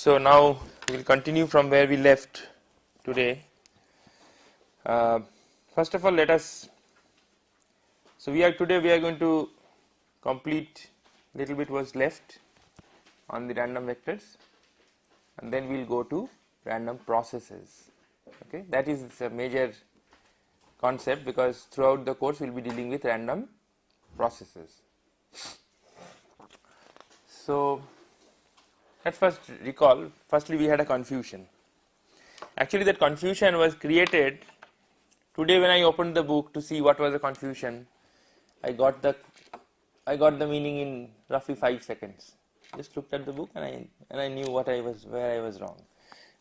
So now we will continue from where we left today. First of all, let us. So today we are going to complete little bit was left on the random vectors, and then we will go to random processes. Okay, that is a major concept because throughout the course we will be dealing with random processes. So let's first recall. Firstly, we had a confusion. Actually, that confusion was created today when I opened the book to see what was the confusion. I got the meaning in roughly 5 seconds. Just looked at the book and I knew where I was wrong.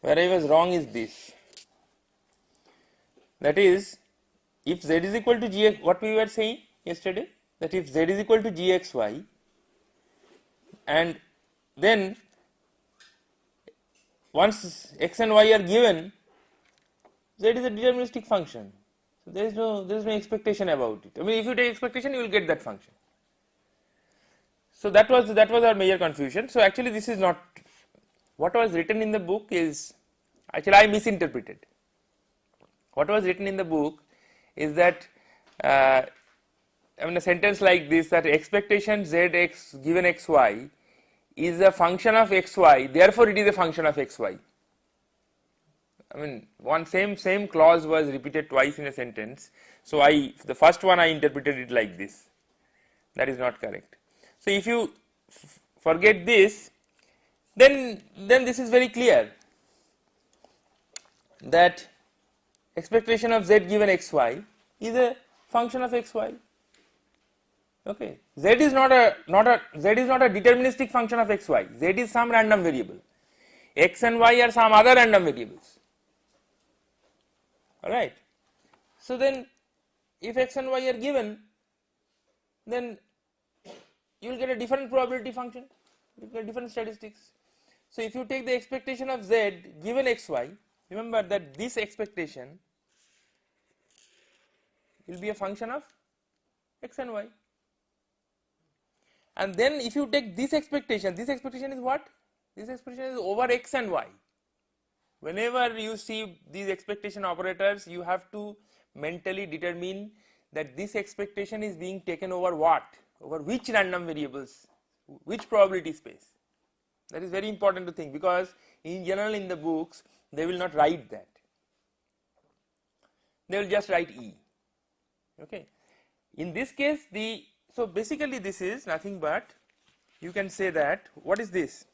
Where I was wrong is this. That is, if z is equal to gx, what we were saying yesterday, that if z is equal to gxy, and then once x and y are given, z is a deterministic function. So there is no expectation about it. I mean, if you take expectation, you will get that function. So that was our major confusion. So actually, this is not what was written in the book. Is actually I misinterpreted. What was written in the book is that I mean a sentence like this, that expectation zx given xy is a function of xy, therefore it is a function of xy. I mean, one same clause was repeated twice in a sentence. So the first one I interpreted it like this. That is not correct. So if you forget this, then this is very clear that expectation of z given xy is a function of xy. Okay, z is not a deterministic function of xy. Z is some random variable. X and y are some other random variables. All right. So then, if x and y are given, then you will get a different probability function. You will get different statistics. So if you take the expectation of z given xy, remember that this expectation will be a function of x and y. And then if you take this expectation is what? This expectation is over x and y. Whenever you see these expectation operators, you have to mentally determine that this expectation is being taken over what? Over which random variables, which probability space. That is very important to think, because in general in the books they will not write that. They will just write E. Okay. In this case, so basically this is nothing but, you can say that, what is this?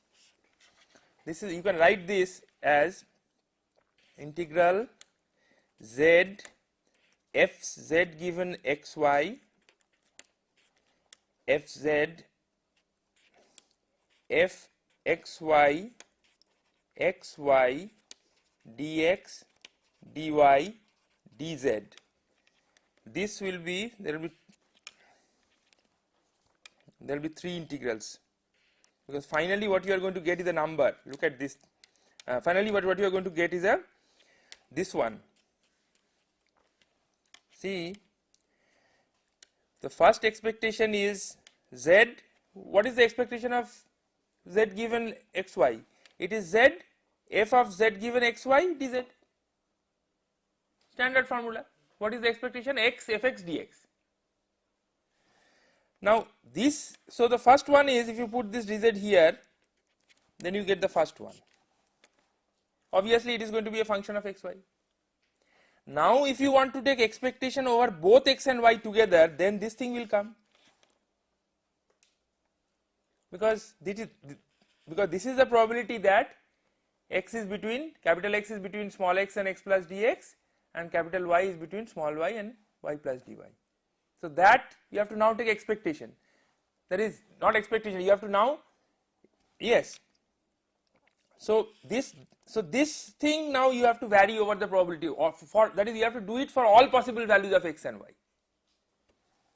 This is, you can write this as integral z f z given xy f z f xy xy dx dy dz. This will be, there will be 3 integrals, because finally what you are going to get is a number. Look at this. Finally what you are going to get is this one. See, the first expectation is z. What is the expectation of z given xy? It is z f of z given xy dz. Standard formula. What is the expectation? X fx dx. Now this, so the first one is, if you put this dz here, then you get the first one. Obviously it is going to be a function of xy. Now if you want to take expectation over both x and y together, then this thing will come, because this is the probability that x is between, capital X is between small x and x plus dx, and capital Y is between small y and y plus dy. So that you have to now take expectation. That is not expectation, you have to now, yes. So this thing now you have to vary over the probability, or that is you have to do it for all possible values of x and y.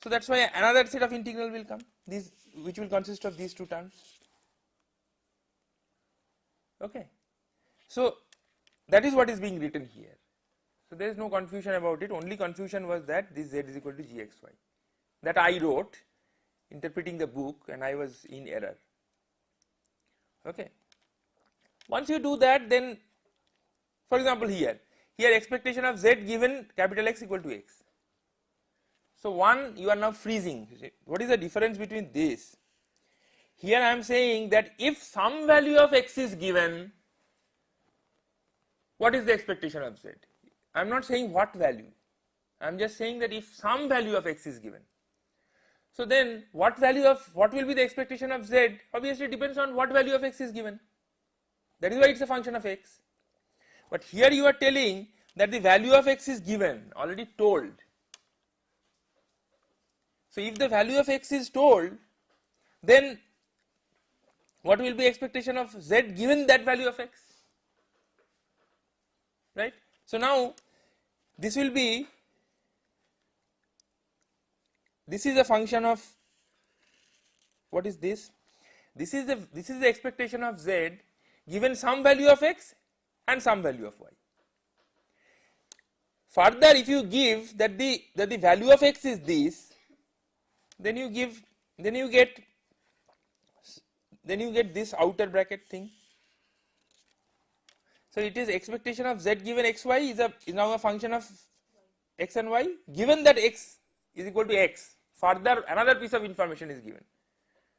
So that's why another set of integral will come, which will consist of these 2 terms. Okay. So that is what is being written here. So there is no confusion about it. Only confusion was that this z is equal to gxy. That I wrote interpreting the book, and I was in error. Okay. Once you do that, then for example here expectation of z given capital X equal to x. So one, you are now freezing. What is the difference between this? Here I am saying that if some value of x is given, what is the expectation of z? I am not saying what value, I am just saying that if some value of x is given. So then what will be the expectation of z obviously depends on what value of x is given. That is why it is a function of x. But here you are telling that the value of x is given, already told. So if the value of x is told, then what will be expectation of z given that value of x, right? So now this will be, this is a function of, what is this? This is the expectation of z given some value of x and some value of y. Further, if you give that the value of x is this, then you get this outer bracket thing. So it is expectation of z given xy is now a function of x and y, given that x is equal to x. Further, another piece of information is given,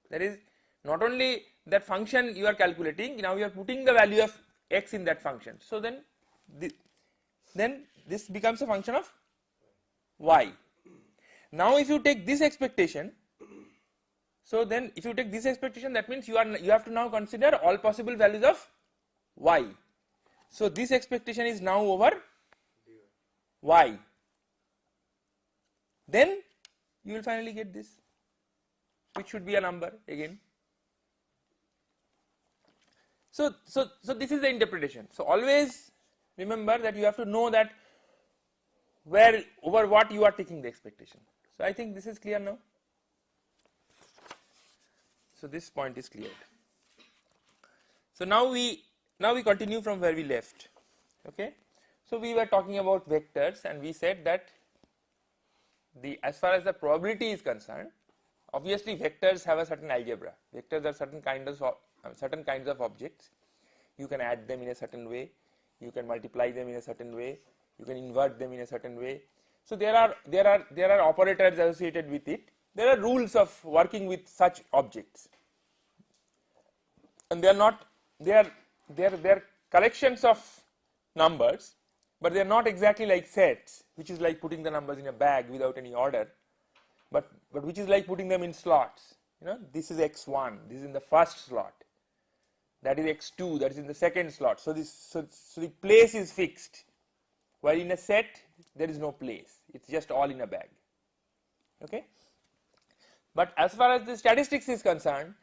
that is not only that function you are calculating, now you are putting the value of x in that function. So then this becomes a function of y. Now if you take this expectation, so then if you take this expectation, that means you have to now consider all possible values of y. So this expectation is now over y. Then you will finally get this, which should be a number again. So this is the interpretation. So always remember that you have to know that where over what you are taking the expectation. So I think this is clear now. So this point is cleared. So now we continue from where we left. Okay. So we were talking about vectors, and we said that as far as the probability is concerned, obviously vectors have a certain algebra. Vectors are certain kinds of objects. You can add them in a certain way, you can multiply them in a certain way, you can invert them in a certain way. So there are operators associated with it. There are rules of working with such objects, and they are collections of numbers, but they are not exactly like sets, which is like putting the numbers in a bag without any order, but which is like putting them in slots. You know, this is x1, this is in the first slot, that is x2, that is in the second slot. So the place is fixed, while in a set there is no place, it's just all in a bag. Okay. But as far as the statistics is concerned,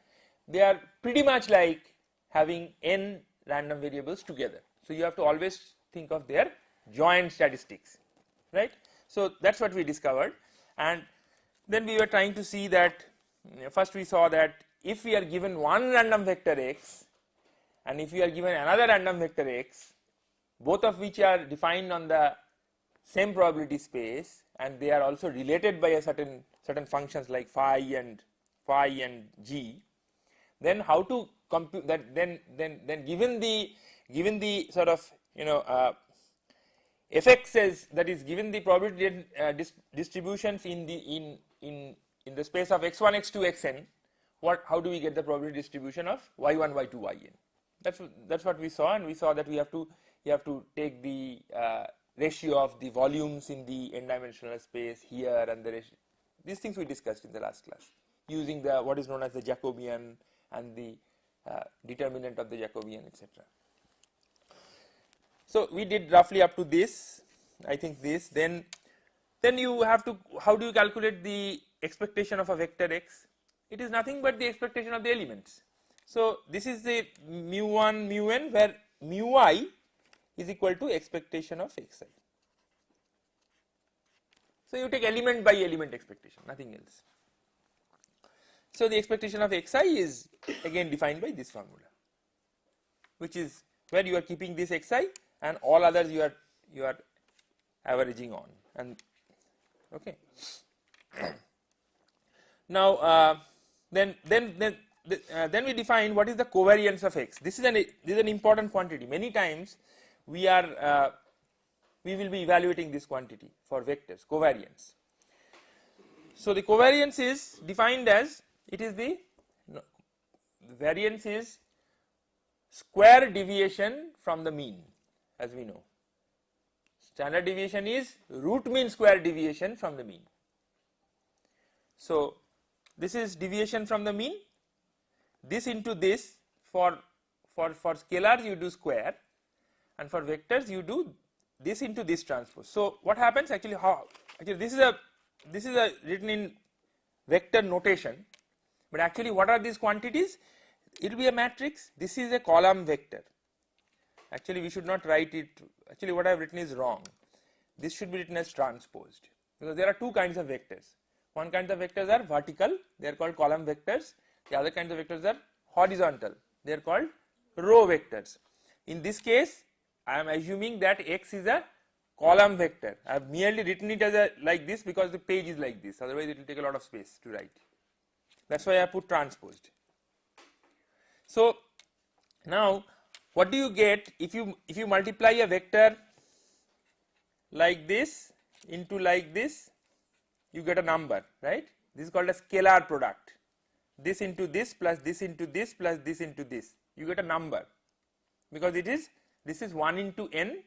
they are pretty much like having n random variables together. So you have to always think of their joint statistics, right? So that's what we discovered, and then we were trying to see that, first we saw that if we are given one random vector x and if we are given another random vector x, both of which are defined on the same probability space, and they are also related by a certain functions like phi and g, then how to compute that, then given the sort of fx's, that is given the probability distributions in the space of x1 x2 xn, how do we get the probability distribution of y1 y2 yn? That's what we saw, and we saw that you have to take the ratio of the volumes in the n-dimensional space here, and the ratio. These things we discussed in the last class using the what is known as the Jacobian and the determinant of the Jacobian, etc. So we did roughly up to this, I think this. Then you have to, how do you calculate the expectation of a vector x? It is nothing but the expectation of the elements. So this is the mu1 mu n, where mu I is equal to expectation of xi. So you take element by element expectation, nothing else. So the expectation of xi is again defined by this formula, which is where you are keeping this xi and all others you are averaging on, and okay. Now then then we define what is the covariance of x. This is an important quantity. Many times we will be evaluating this quantity for vectors, covariance. So the covariance is defined as, it is the variance is square deviation from the mean, as we know. Standard deviation is root mean square deviation from the mean. So this is deviation from the mean. This into this, for scalars you do square, and for vectors you do this into this transpose. So what happens actually, this is a written in vector notation, but actually what are these quantities? It will be a matrix. This is a column vector. Actually we should not write it, actually what I have written is wrong. This should be written as transposed, because there are two kinds of vectors. One kind of vectors are vertical, they are called column vectors. The other kinds of vectors are horizontal, they are called row vectors. In this case I am assuming that x is a column vector. I have merely written it as like this because the page is like this, otherwise it will take a lot of space to write. That is why I put transposed. So now what do you get if you multiply a vector like this into like this? You get a number, right? This is called a scalar product. This into this plus this into this plus this into this, you get a number, because this is 1 into n,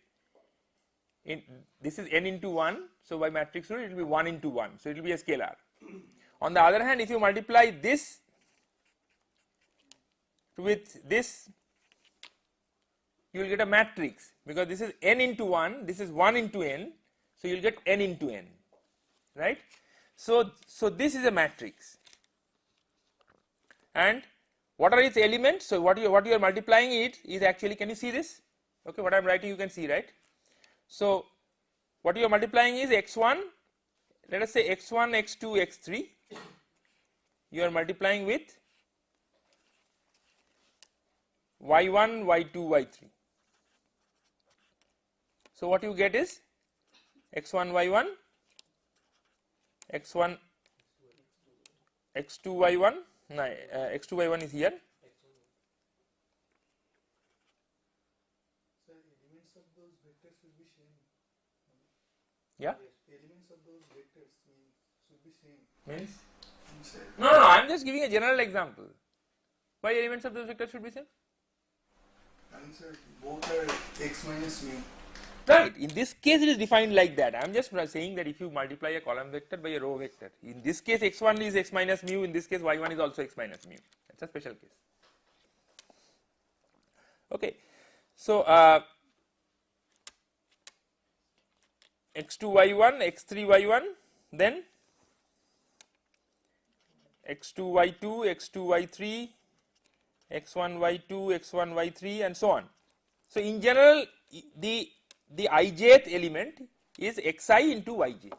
this is n into 1, so by matrix rule it will be 1 into 1, so it will be a scalar. On the other hand, if you multiply this with this, you will get a matrix, because this is n into 1, this is 1 into n, so you will get n into n, right? So this is a matrix, and what are its elements? So what you are multiplying it is actually, can you see this? Okay, what I am writing you can see, right? So what you are multiplying is x1, let us say x1, x2, x3, you are multiplying with y1, y2, y3. So what you get is x1, y1, x1, x2, y1, no, x2, y1 is here. So elements of those vectors should be same. Yeah. Elements of those vectors should be same. Means? No, I am just giving a general example. Why elements of those vectors should be same? I mean, sir, both are x minus mu. Right. In this case it is defined like that. I am just saying that if you multiply a column vector by a row vector, in this case x1 is x minus mu, in this case y1 is also x minus mu. That is a special case. Okay. So x2 y1, x3 y1, then x2 y2, x2 y3, x1 y2, x1 y3, and so on. So in general the ijth element is xi into yj,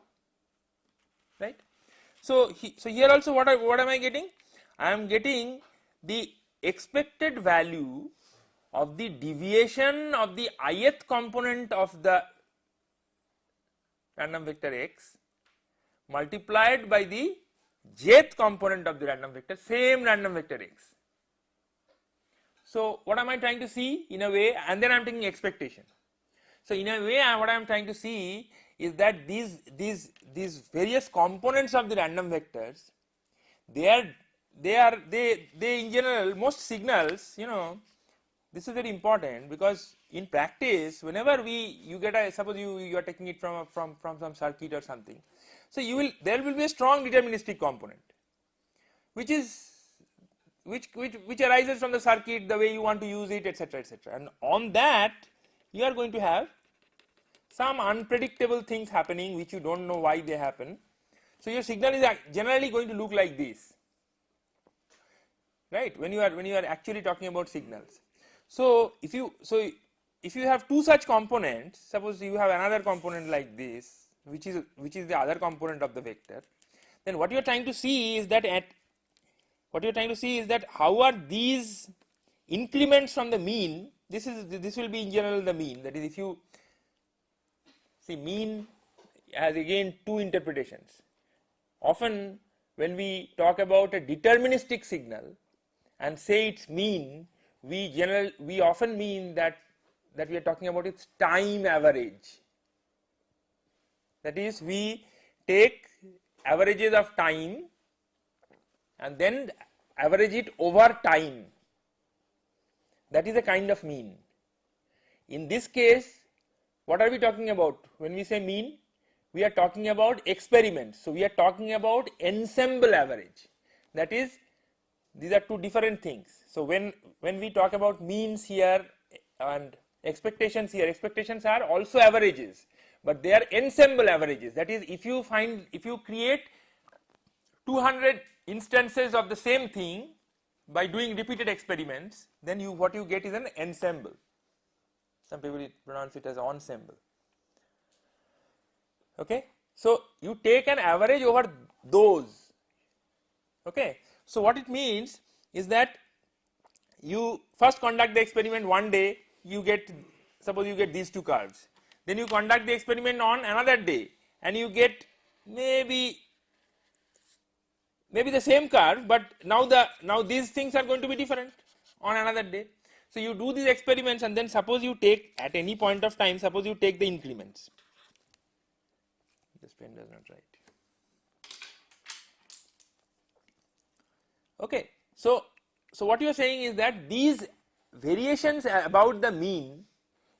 right? So here also what am I getting? I am getting the expected value of the deviation of the ith component of the random vector x multiplied by the jth component of the random vector, same random vector x. So what am I trying to see in a way, and then I am taking expectation. So in a way what I am trying to see is that these various components of the random vectors, they in general, most signals, you know, this is very important, because in practice whenever you get a, suppose you are taking it from some circuit or something, so there will be a strong deterministic component which arises from the circuit, the way you want to use it, etc., etc., and on that you are going to have some unpredictable things happening which you don't know why they happen. So your signal is generally going to look like this, right, when you are actually talking about signals. So if you have two such components, suppose you have another component like this, which is the other component of the vector, then what you are trying to see is that how are these increments from the mean. This will be in general the mean. That is, if you see, mean has again two interpretations. Often when we talk about a deterministic signal, and say its mean, we often mean that we are talking about its time average. That is, we take averages of time and then average it over time. That is a kind of mean. In this case, what are we talking about? When we say mean, we are talking about experiments. So we are talking about ensemble average. That is, these are two different things. So when we talk about means here and expectations here, expectations are also averages, but they are ensemble averages. That is, if you create 200 instances of the same thing by doing repeated experiments, then what you get is an ensemble. Some people pronounce it as ensemble. Okay, so you take an average over those. Okay, so what it means is that you first conduct the experiment one day, you get, suppose you get these two curves, then you conduct the experiment on another day and you get maybe the same curve, but now these things are going to be different on another day. So you do these experiments and then suppose you take at any point of time, suppose you take the increments. This pen does not write. Okay, so what you are saying is that these variations about the mean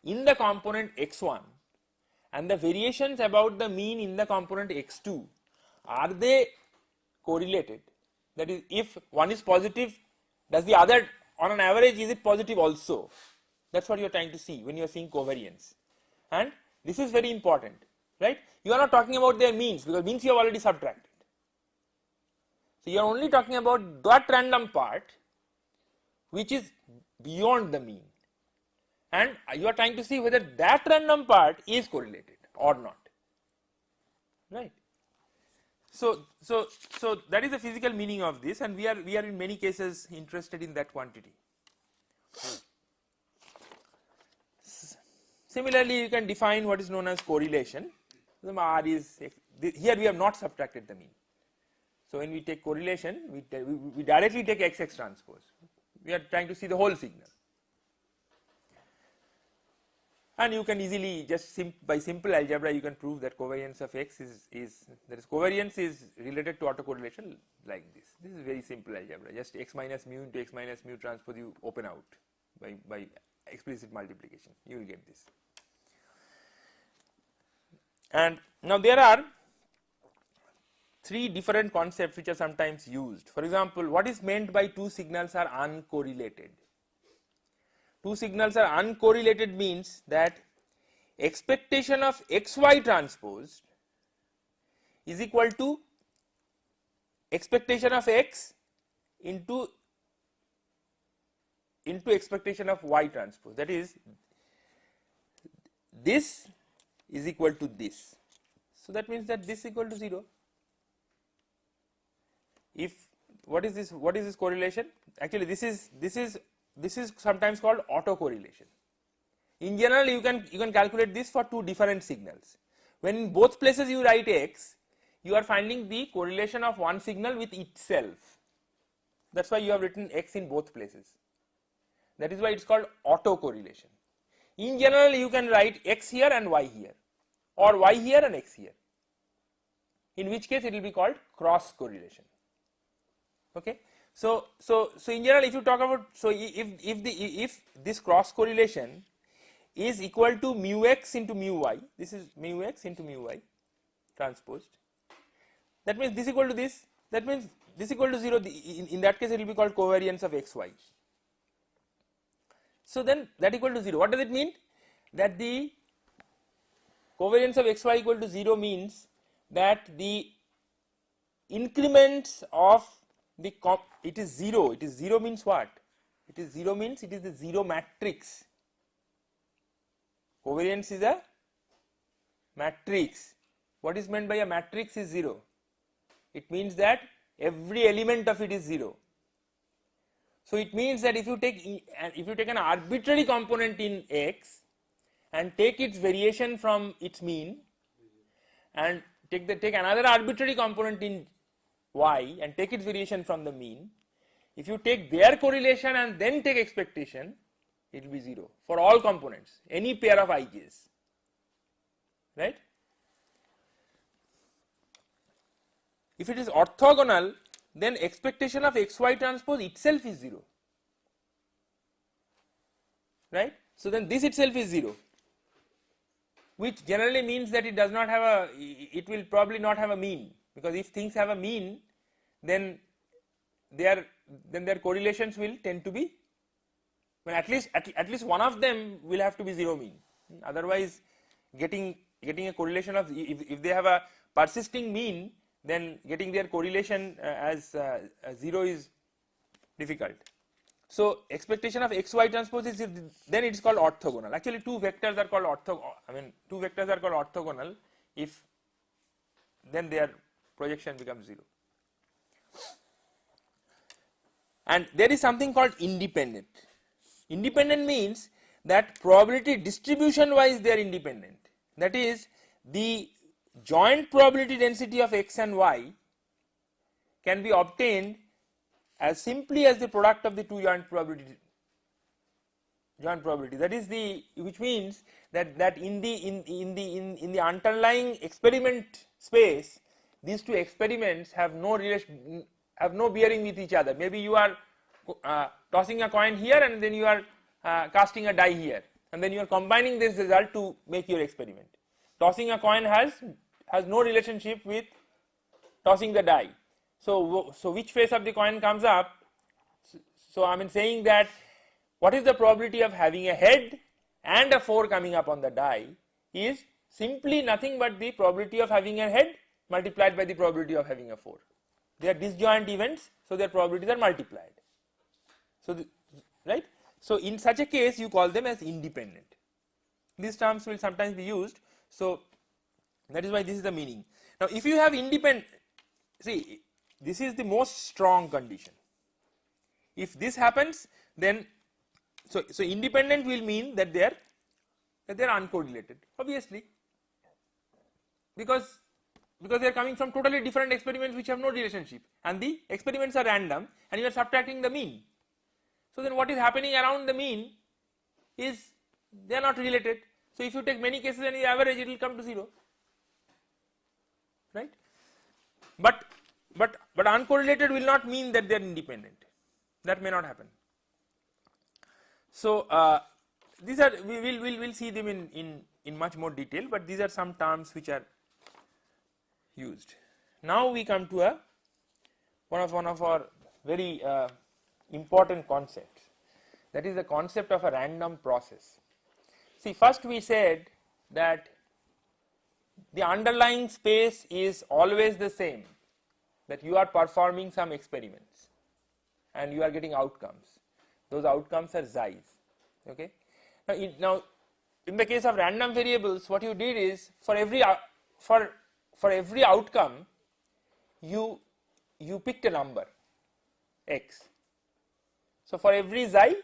in the component x1 and the variations about the mean in the component x2, are they correlated? That is, if one is positive, does the other, on an average, is it positive also? That's what you are trying to see when you are seeing covariance. And this is very important, right? You are not talking about their means, because means you have already subtracted. So you are only talking about that random part which is beyond the mean, and you are trying to see whether that random part is correlated or not, right? So that is the physical meaning of this, and we are in many cases interested in that quantity. Similarly, you can define what is known as correlation. The R is, here we have not subtracted the mean. So when we take correlation, we directly take XX transpose. We are trying to see the whole signal. And you can easily just by simple algebra you can prove that covariance of X covariance is related to autocorrelation like this. This is very simple algebra. Just X minus mu into X minus mu transpose you open out by explicit multiplication. You will get this. And now there are three different concepts which are sometimes used. For example, what is meant by two signals are uncorrelated? Two signals are uncorrelated means that expectation of xy transpose is equal to expectation of x into expectation of y transpose. That is, this is equal to this. So that means that this is equal to 0. If what is this correlation? Actually, this is sometimes called autocorrelation. In general, you can calculate this for two different signals. When in both places you write x, you are finding the correlation of one signal with itself. That's why you have written x in both places. That is why it's called autocorrelation. In general, you can write x here and y here, or y here and x here, in which case it will be called cross correlation. Okay, so in general, if you talk about, so if this cross correlation is equal to mu x into mu y, this is mu x into mu y transposed, that means this equal to this, that means this equal to 0, in that case it will be called covariance of xy. So then that equal to 0, what does it mean? That the covariance of xy equal to 0 means that the increments of it is 0. It is 0 means what? It is 0 means it is the 0 matrix. Covariance is a matrix. What is meant by a matrix is 0. It means that every element of it is 0. So it means that if you take an arbitrary component in X and take its variation from its mean, and take another arbitrary component in Y and take its variation from the mean, if you take their correlation and then take expectation, it will be 0 for all components, any pair of ij's, right. If it is orthogonal, then expectation of xy transpose itself is 0, right. So then this itself is 0, which generally means that it does not have a, it will probably not have a mean, because if things have a mean, then their correlations will tend to be, well, at least one of them will have to be 0 mean. Otherwise, getting a correlation of, if they have a persisting mean, then getting their correlation as 0 is difficult. So expectation of xy transpose is, then it is called orthogonal. Actually, two vectors are called orthogonal if then their projection becomes 0. And there is something called independent. Independent means that probability distribution wise they are independent. That is, the joint probability density of x and y can be obtained as simply as the product of the two joint probability. That is the, which means that in the underlying experiment space, these two experiments have no relation, have no bearing with each other. Maybe you are tossing a coin here and then you are casting a die here, and then you are combining this result to make your experiment. Tossing a coin has no relationship with tossing the die. So which face of the coin comes up? So I mean saying that what is the probability of having a head and a 4 coming up on the die is simply nothing but the probability of having a head multiplied by the probability of having a 4. They are disjoint events, so their probabilities are multiplied. So right. So in such a case you call them as independent. These terms will sometimes be used. So that is why this is the meaning. Now if you have independent, see, this is the most strong condition. If this happens, then so independent will mean that they are uncorrelated, obviously, because they are coming from totally different experiments which have no relationship, and the experiments are random and you are subtracting the mean. So then what is happening around the mean is they are not related. So if you take many cases and you average, it will come to 0, right. But uncorrelated will not mean that they are independent. That may not happen. So these are, we will see them in much more detail, but these are some terms which are used. Now we come to one of our very important concepts, that is the concept of a random process. See, first we said that the underlying space is always the same, that you are performing some experiments and you are getting outcomes. Those outcomes are xi's. Okay. Now in the case of random variables, what you did is for every outcome you picked a number x. So for every xi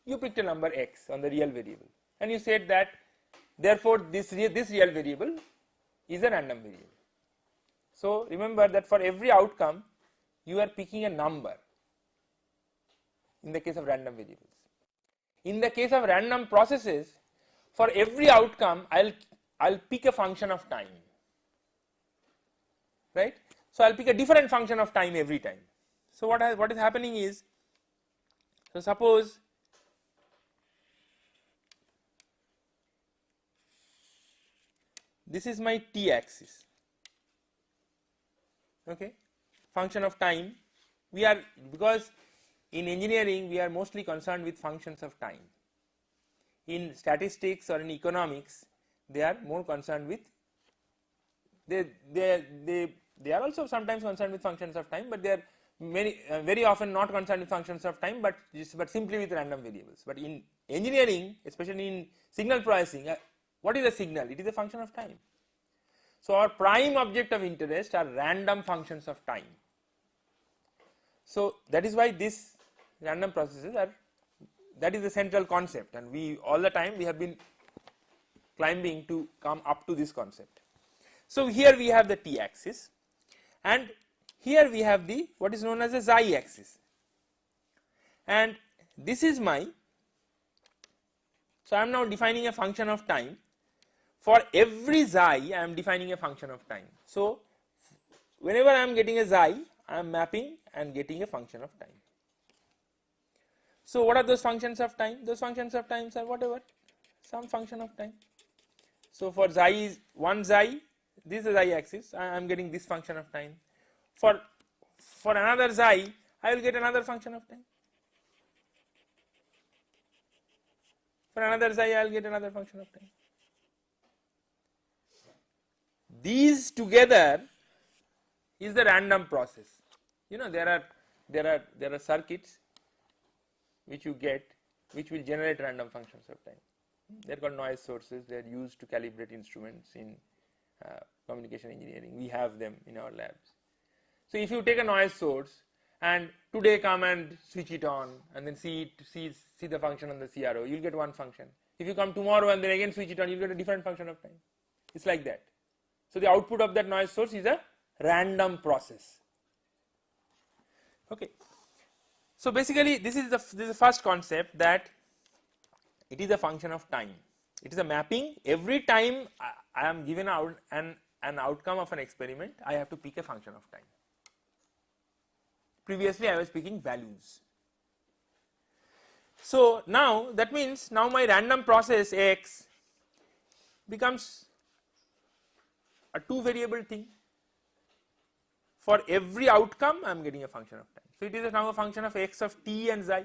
you picked a number x on the real variable, and you said that therefore this real variable is a random variable. So remember that for every outcome you are picking a number in the case of random variables. In the case of random processes, for every outcome I'll pick a function of time, right. So I'll pick a different function of time every time. So what is happening is, so suppose this is my t axis, okay, function of time. We are, because in engineering we are mostly concerned with functions of time. In statistics or in economics they are more concerned with, they are also sometimes concerned with functions of time, but they are very often not concerned with functions of time, but simply with random variables. But in engineering, especially in signal processing, what is a signal? It is a function of time. So our prime object of interest are random functions of time. So that is why these random processes are, that is the central concept, and we all the time we have been climbing to come up to this concept. So here we have the t axis, and here we have the what is known as the xi axis. and this is my, so I am now defining a function of time. For every xi, I am defining a function of time. So whenever I am getting a xi, I am mapping and getting a function of time. So what are those functions of time? Those functions of time are whatever, some function of time. So for xi is one xi, this is the xi axis, I am getting this function of time. For another xi, I will get another function of time. For another xi, I will get another function of time. These together is the random process. You know, there are circuits which you get which will generate random functions of time. They are called noise sources. They are used to calibrate instruments in communication engineering. We have them in our labs. So if you take a noise source and today come and switch it on and then see the function on the CRO, you will get one function. If you come tomorrow and then again switch it on, you will get a different function of time. It's like that. So the output of that noise source is a random process. Okay. So basically this is the first concept, that it is a function of time. It is a mapping. Every time I am given out an outcome of an experiment, I have to pick a function of time. Previously I was picking values. So now that means now my random process x becomes a two variable thing. For every outcome I am getting a function of time. So it is now a function of x of t and xi.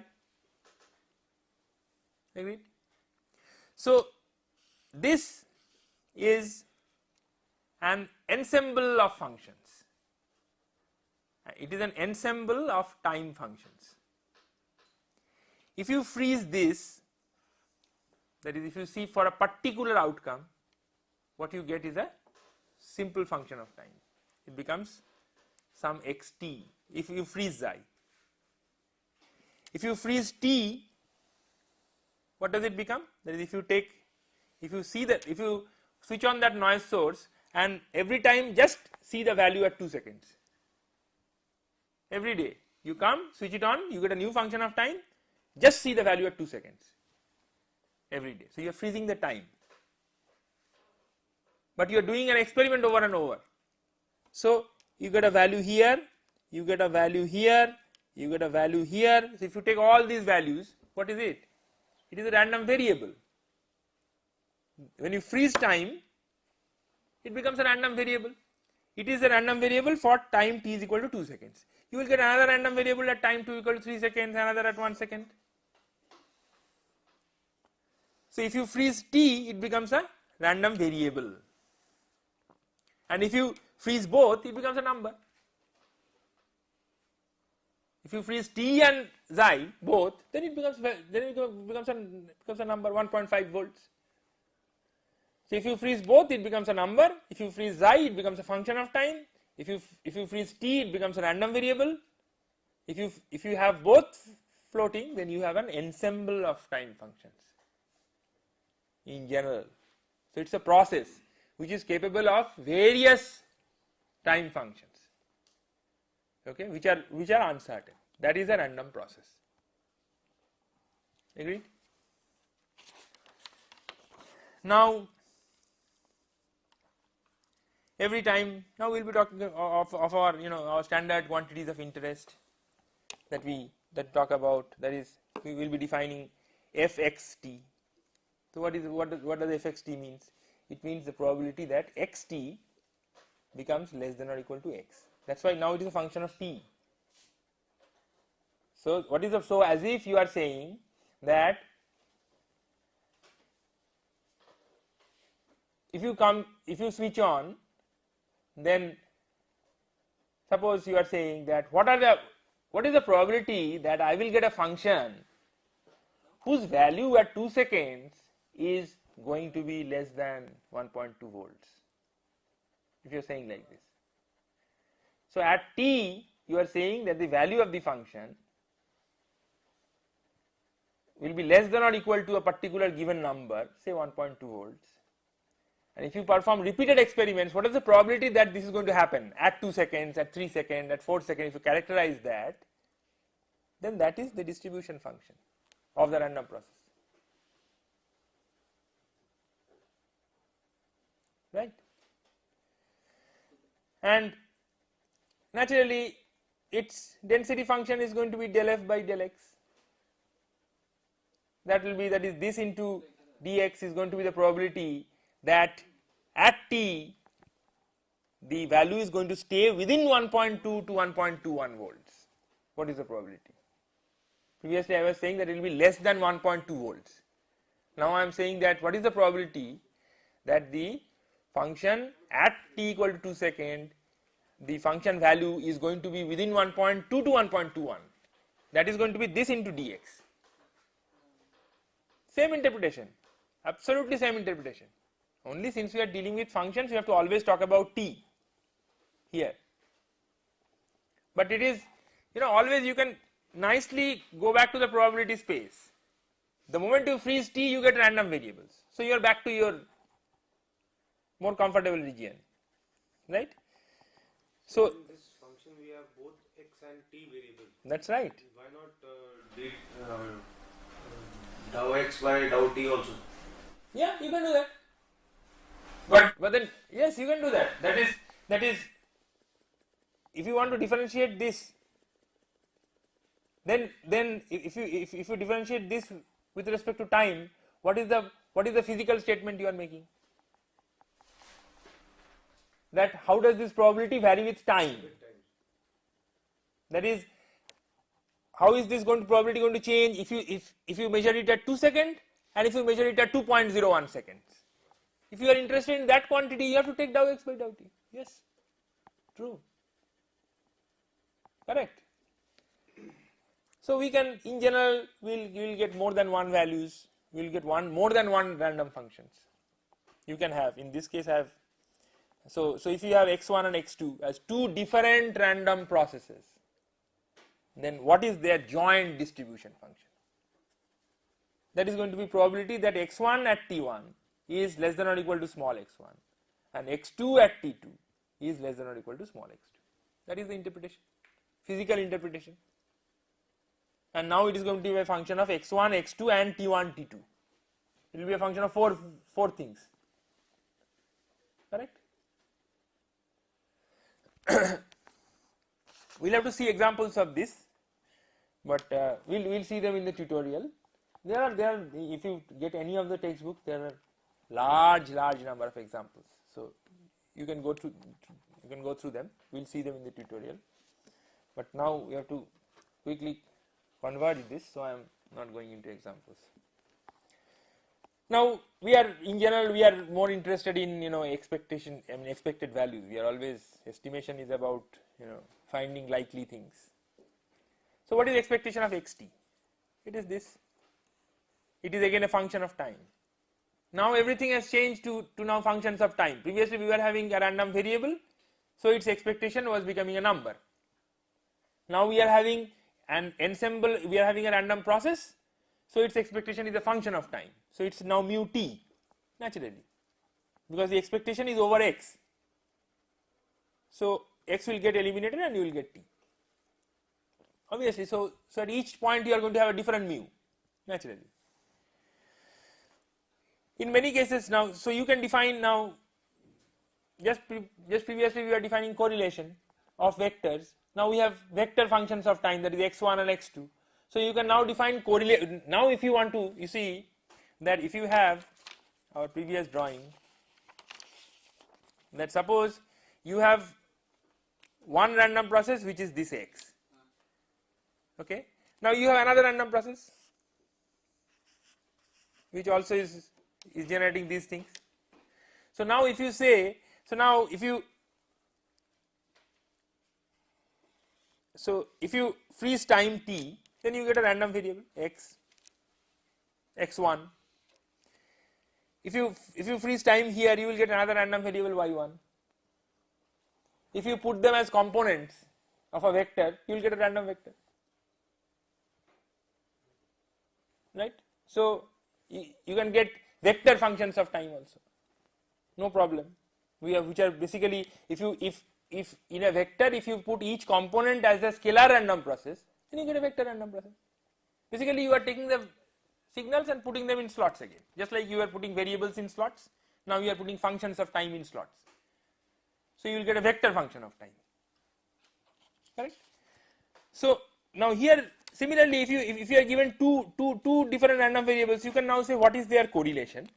Agreed? So this is an ensemble of functions. It is an ensemble of time functions. If you freeze this, that is, if you see for a particular outcome, what you get is a simple function of time. It becomes some xt if you freeze xi. If you freeze t, what does it become? That is, if you switch on that noise source and every time just see the value at 2 seconds. Every day you come, switch it on, you get a new function of time, just see the value at 2 seconds every day. So you are freezing the time, but you are doing an experiment over and over. So you get a value here, you get a value here, you get a value here. So if you take all these values, what is it? It is a random variable. When you freeze time, it becomes a random variable. It is a random variable for time t is equal to 2 seconds. You will get another random variable at time 2 equal to 3 seconds, another at 1 second. So if you freeze t, it becomes a random variable. And if you freeze both, it becomes a number. If you freeze t and xi both, then it becomes a number, 1.5 volts. So if you freeze both, it becomes a number. If you freeze xi, it becomes a function of time. If you freeze t, it becomes a random variable. If you have both floating, then you have an ensemble of time functions in general. So it's a process which is capable of various time functions, okay, which are uncertain. That is a random process. Agreed? Now every time, now we will be talking of our our standard quantities of interest that talk about, that is, we will be defining fxt. So what does fxt means? It means the probability that xt becomes less than or equal to x. That's why now it is a function of t. So so as if you are saying that if you switch on, then suppose you are saying that what is the probability that I will get a function whose value at 2 seconds is going to be less than 1.2 volts, if you are saying like this. So at t, you are saying that the value of the function will be less than or equal to a particular given number, say 1.2 volts. And if you perform repeated experiments, what is the probability that this is going to happen at 2 seconds, at 3 seconds, at 4 seconds? If you characterize that, then that is the distribution function of the random process, right? And naturally its density function is going to be del f by del x. That will be, that is, this into dx is going to be the probability that at t the value is going to stay within 1.2 to 1.21 volts. What is the probability? Previously I was saying that it will be less than 1.2 volts. Now I am saying that what is the probability that the function at t equal to 2 seconds, the function value is going to be within 1.2 to 1.21. That is going to be this into dx. Same interpretation, absolutely same interpretation. Only since we are dealing with functions, we have to always talk about t here. But it is, always you can nicely go back to the probability space. The moment you freeze t, you get random variables. So you are back to your more comfortable region, right? So in this function we have both x and t variables. That's right. Why not dou x by dou t also? Yeah, you can do that. But then yes, you can do that. That is if you want to differentiate this, then if you differentiate this with respect to time, what is the physical statement you are making? That how does this probability vary with time? That is, how is this probability going to change if you measure it at 2 seconds and if you measure it at 2.01 seconds? If you are interested in that quantity, you have to take dou x by dou t. Yes, true, correct. So we can, in general, we will get more than one values. We will get more than one random functions. You can have, in this case, have. So if you have x1 and x2 as two different random processes, then what is their joint distribution function? That is going to be probability that x1 at t1 is less than or equal to small x1 and x2 at t2 is less than or equal to small x2. That is the interpretation, physical interpretation. And now it is going to be a function of x1, x2 and t1, t2. It will be a function of four things, correct? We'll have to see examples of this, but we'll see them in the tutorial. There are if you get any of the textbooks, there are large number of examples. So you can go through them. We'll see them in the tutorial. But now we have to quickly converge this, so I am not going into examples. Now in general we are more interested in expectation, expected values. We are always, estimation is about finding likely things. So what is expectation of xt? It is this. It is again a function of time. Now everything has changed to now functions of time. Previously we were having a random variable, so its expectation was becoming a number. Now we are having an ensemble, we are having a random process, so its expectation is a function of time. So it's now mu t, naturally, because the expectation is over x. So x will get eliminated and you will get t. Obviously, so at each point you are going to have a different mu, naturally. In many cases now, so you can define now, just previously we were defining correlation of vectors. Now we have vector functions of time, that is x1 and x2. So you can now define correlation. Now if you want to, you see that if you have our previous drawing, that suppose you have one random process which is this x. Okay. Now you have another random process which also is generating these things. So now if you say, if you freeze time t, then you get a random variable x, x1. If you freeze time here, you will get another random variable y1. If you put them as components of a vector, you will get a random vector, right? So you can get vector functions of time also, no problem. We have, which are basically, if in a vector, if you put each component as a scalar random process, then you get a vector random process. Basically, you are taking the signals and putting them in slots again, just like you are putting variables in slots. Now you are putting functions of time in slots. So you will get a vector function of time. Correct? So now here similarly, if you are given two different random variables, you can now say what is their correlation.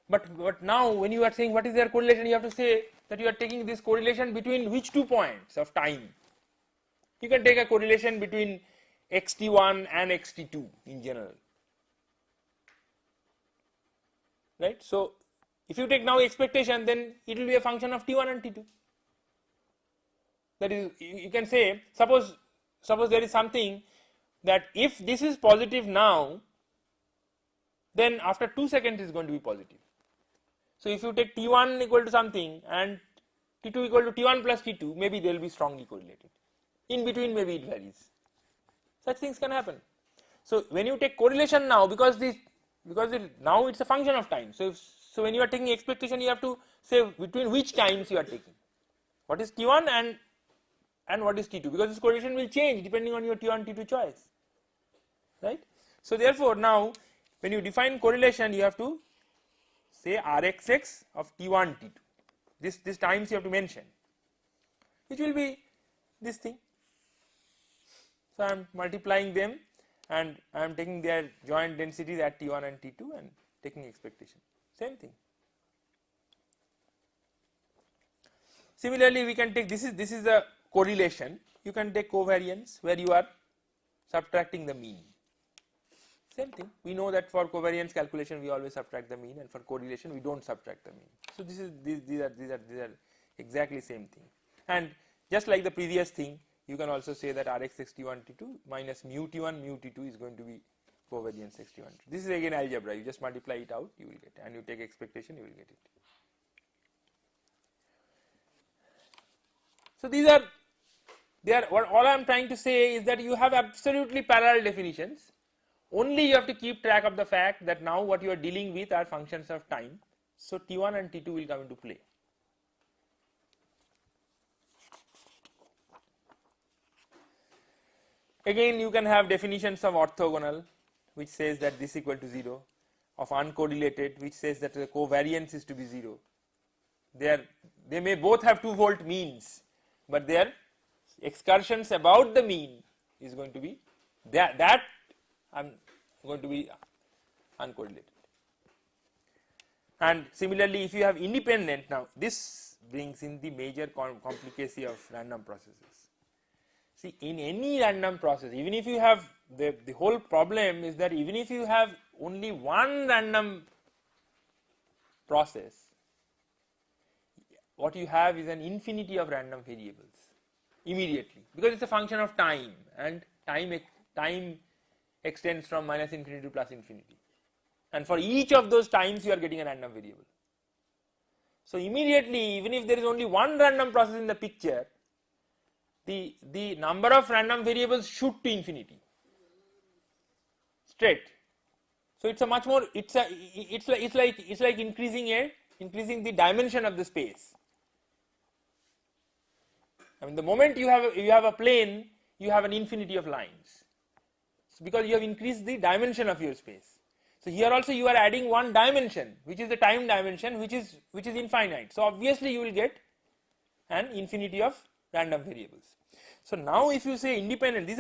But now when you are saying what is their correlation, you have to say that you are taking this correlation between which 2 points of time. You can take a correlation between xt1 and xt2 in general. Right? So if you take now expectation, then it will be a function of t1 and t2. That is, you can say, suppose there is something that if this is positive now, then after 2 seconds it is going to be positive. So if you take t1 equal to something and t2 equal to t1 plus t2, maybe they will be strongly correlated. In between, maybe it varies. Such things can happen. So when you take correlation now, because now it's a function of time. So when you are taking expectation, you have to say between which times you are taking. What is t1 and what is t2? Because this correlation will change depending on your t1 t2 choice. Right? So therefore now when you define correlation, you have to say Rx of t1 t2. This times you have to mention, which will be this thing. So I am multiplying them and I am taking their joint densities at t1 and t2 and taking expectation. Same thing. Similarly, we can take this is the correlation. You can take covariance where you are subtracting the mean. Same thing. We know that for covariance calculation we always subtract the mean, and for correlation we don't subtract the mean. So these are exactly same thing. And just like the previous thing, you can also say that Rx xt1 t2 minus mu t2 is going to be covariance xt1. This is again algebra. You just multiply it out, you will get it, and you take expectation, you will get it. So these are all I am trying to say is that you have absolutely parallel definitions. Only you have to keep track of the fact that now what you are dealing with are functions of time. So t1 and t2 will come into play. Again, you can have definitions of orthogonal, which says that this is equal to 0, of uncorrelated, which says that the covariance is to be 0. They may both have 2-volt means, but their excursions about the mean is going to be that I'm going to be uncorrelated. And similarly, if you have independent, now this brings in the major complicacy of random processes. See, in any random process, even if you have the whole problem is that even if you have only one random process, what you have is an infinity of random variables immediately, because it's a function of time, and time extends from minus infinity to plus infinity, and for each of those times you are getting a random variable. So immediately, even if there is only one random process in the picture, the number of random variables shoot to infinity straight. So it's a much more, it's like increasing the dimension of the space. I mean, the moment you have a plane, you have an infinity of lines. So because you have increased the dimension of your space. So here also you are adding one dimension, which is the time dimension, which is infinite. So obviously you will get an infinity of random variables. So now if you say independent, this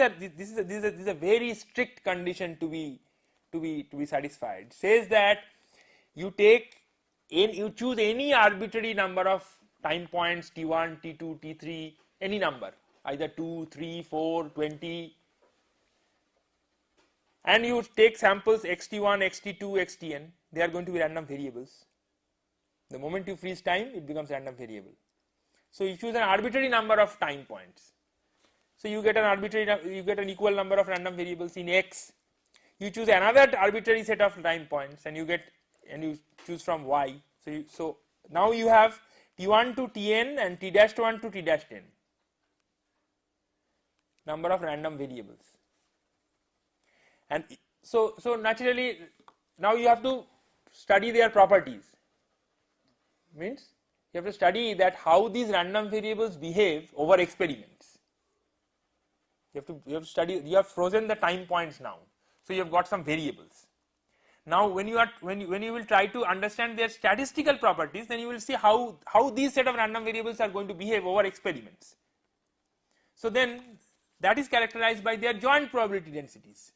is a very strict condition to be satisfied. It says that you choose any arbitrary number of time points, t1, t2, t3, any number, either 2, 3, 4, 20, and you take samples xt1, xt2, xtn. They are going to be random variables. The moment you freeze time, it becomes random variable. So you choose an arbitrary number of time points. So you get an equal number of random variables in x. You choose another arbitrary set of time points, and you choose from y. So now you have t1 to tn and t-1 to t-10 number of random variables. And so naturally now you have to study their properties. Means you have to study that how these random variables behave over experiments. You have to study. You have frozen the time points now, so you have got some variables. Now, when you will try to understand their statistical properties, then you will see how these set of random variables are going to behave over experiments. So then that is characterized by their joint probability densities.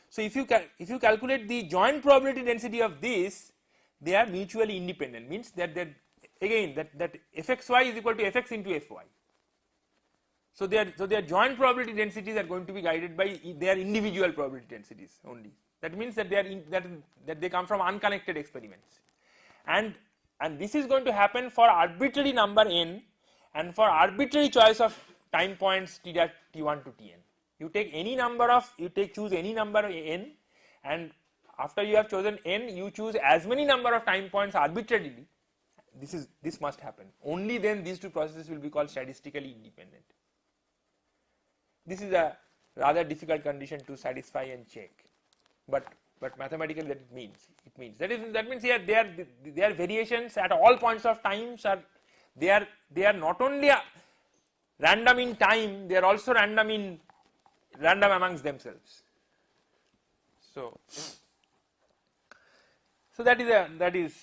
So if you calculate the joint probability density of this, they are mutually independent. Means that fxy is equal to fx into fy. So their joint probability densities are going to be guided by their individual probability densities only. That means that they come from unconnected experiments, and this is going to happen for arbitrary number n and for arbitrary choice of time points t1 to tn. You take any number of choose any number n, and after you have chosen n, you choose as many number of time points arbitrarily. This must happen. Only then these two processes will be called statistically independent. This is a rather difficult condition to satisfy and check, but mathematically that it means that means here their variations at all points of times are they are not only random in time, they are also random amongst themselves. So that is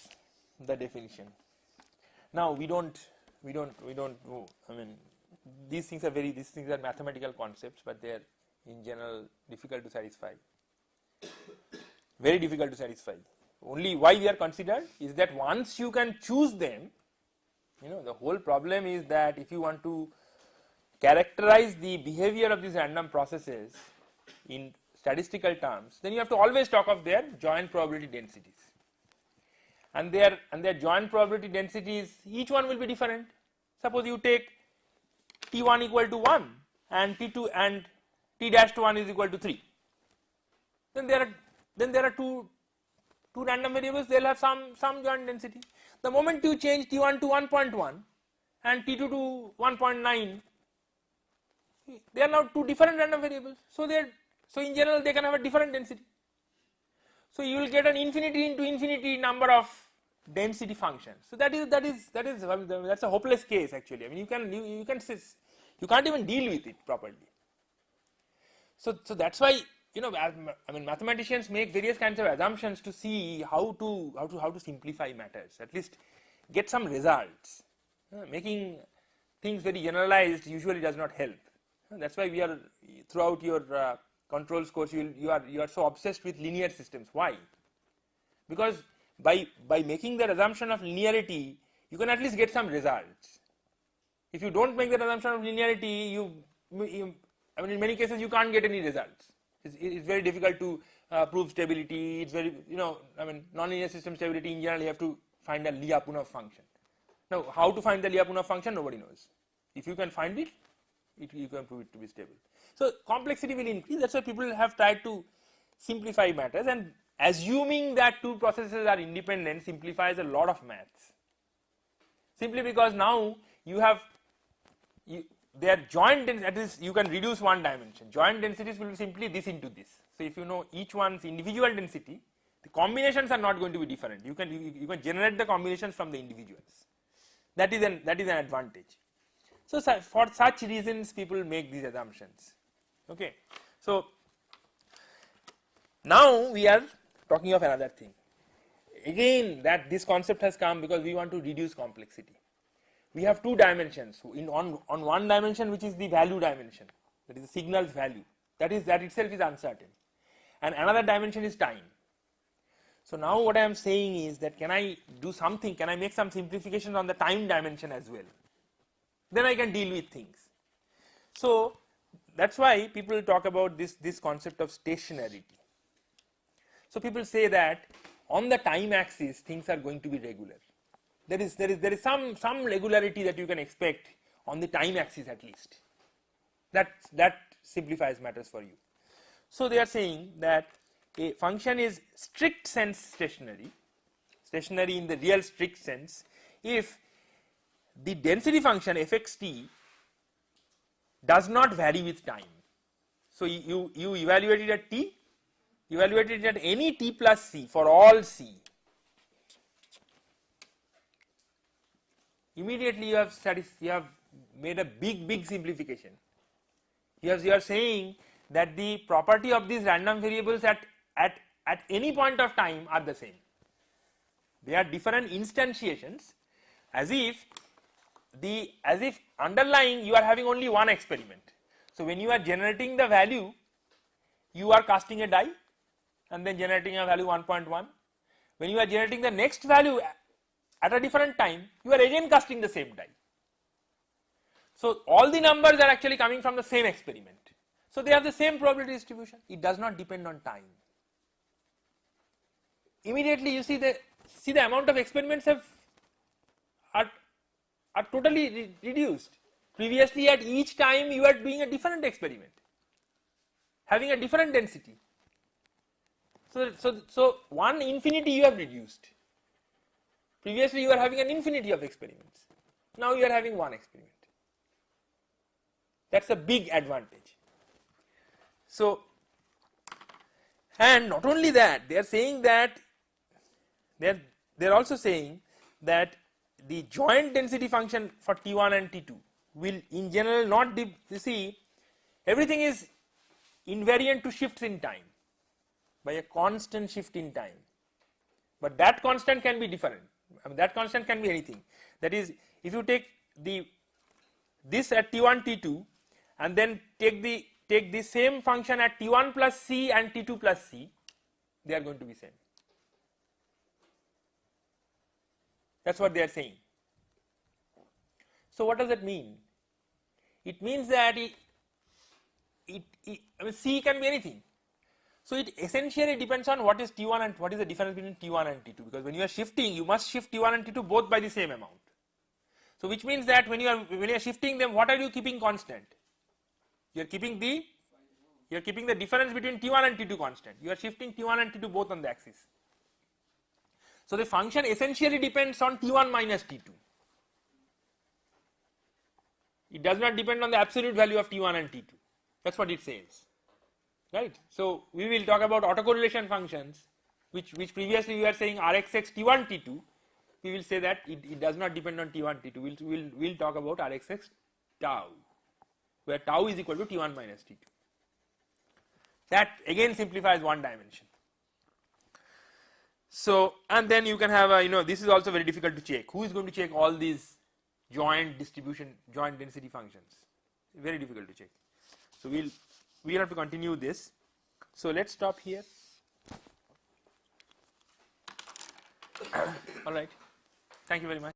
the definition. Now we don't know. I mean, these things are mathematical concepts, but they are in general difficult to satisfy. Very difficult to satisfy. Only why they are considered is that once you can choose them, the whole problem is that if you want to characterize the behavior of these random processes in statistical terms, then you have to always talk of their joint probability densities. And their joint probability densities, each one will be different. Suppose you take t1 equal to 1 and t2 and t dash 1 is equal to 3. Then there are two random variables. They will have some joint density. The moment you change t1 to 1.1 and t2 to 1.9, they are now two different random variables. So in general they can have a different density. So you will get an infinity into infinity number of density functions. So that's a hopeless case actually. I mean, you can't even deal with it properly. So that's why mathematicians make various kinds of assumptions to see how to simplify matters. At least get some results. Making things very generalized usually does not help. That's why we are throughout your controls course you are so obsessed with linear systems. Why? Because by making the assumption of linearity, you can at least get some results. If you don't make the assumption of linearity, in many cases you can't get any results. It's very difficult to prove stability. It's very nonlinear system stability in general you have to find a Lyapunov function. Now how to find the Lyapunov function, nobody knows. If you can find it, you can prove it to be stable. So complexity will increase. That's why people have tried to simplify matters, and assuming that two processes are independent simplifies a lot of maths. Simply because now their joint density, that is, you can reduce one dimension. Joint densities will be simply this into this. So if you know each one's individual density, the combinations are not going to be different. You can generate the combinations from the individuals. That is an advantage. So for such reasons, people make these assumptions. Okay. So now we are talking of another thing. Again, that this concept has come because we want to reduce complexity. We have two dimensions. On one dimension, which is the value dimension, that is the signal's value. That itself is uncertain. And another dimension is time. So now what I am saying is that can I do something? Can I make some simplifications on the time dimension as well? Then I can deal with things. So that's why people talk about this concept of stationarity. So people say that on the time axis things are going to be regular. There is some regularity that you can expect on the time axis at least. That simplifies matters for you. So they are saying that a function is strict sense stationary in the real strict sense if the density function fxt does not vary with time. So you evaluate it at t, evaluate it at any t plus c for all c. Immediately you have made a big simplification. you are saying that the property of these random variables at any point of time are the same. They are different instantiations, as if underlying you are having only one experiment. So when you are generating the value, you are casting a die and then generating a value 1.1. When you are generating the next value at a different time, you are again casting the same die. So all the numbers are actually coming from the same experiment. So they have the same probability distribution. It does not depend on time. Immediately you see the amount of experiments are totally reduced. Previously at each time you are doing a different experiment, having a different density. So one infinity you have reduced. Previously you are having an infinity of experiments. Now you are having one experiment. That's a big advantage. So, and not only that, they are saying that they're also saying that the joint density function for T1 and T2 will in general not you see, everything is invariant to shifts in time by a constant shift in time, but that constant can be different. I mean, that constant can be anything. That is, if you take this at T1 T2 and then take the same function at T1 plus C and T2 plus C, they are going to be same. That's what they are saying. So what does that mean? It means that I mean, C can be anything. So it essentially depends on what is T1 and what is the difference between T1 and T2, because when you are shifting, you must shift T1 and T2 both by the same amount. So which means that when you are shifting them, what are you keeping constant? You are keeping the difference between T1 and T2 constant. You are shifting T1 and T2 both on the axis. So the function essentially depends on T1 minus T2. It does not depend on the absolute value of T1 and T2. That's what it says, right? So we will talk about autocorrelation functions, which previously we were saying Rx(x) T1 T2. We will say that it does not depend on T1 T2. We'll talk about Rx(x) tau, where tau is equal to T1 minus T2. That again simplifies one dimension. So, and then you can have this is also very difficult to check. Who is going to check all these joint density functions? Very difficult to check. So we'll have to continue this. So let's stop here. All right. Thank you very much.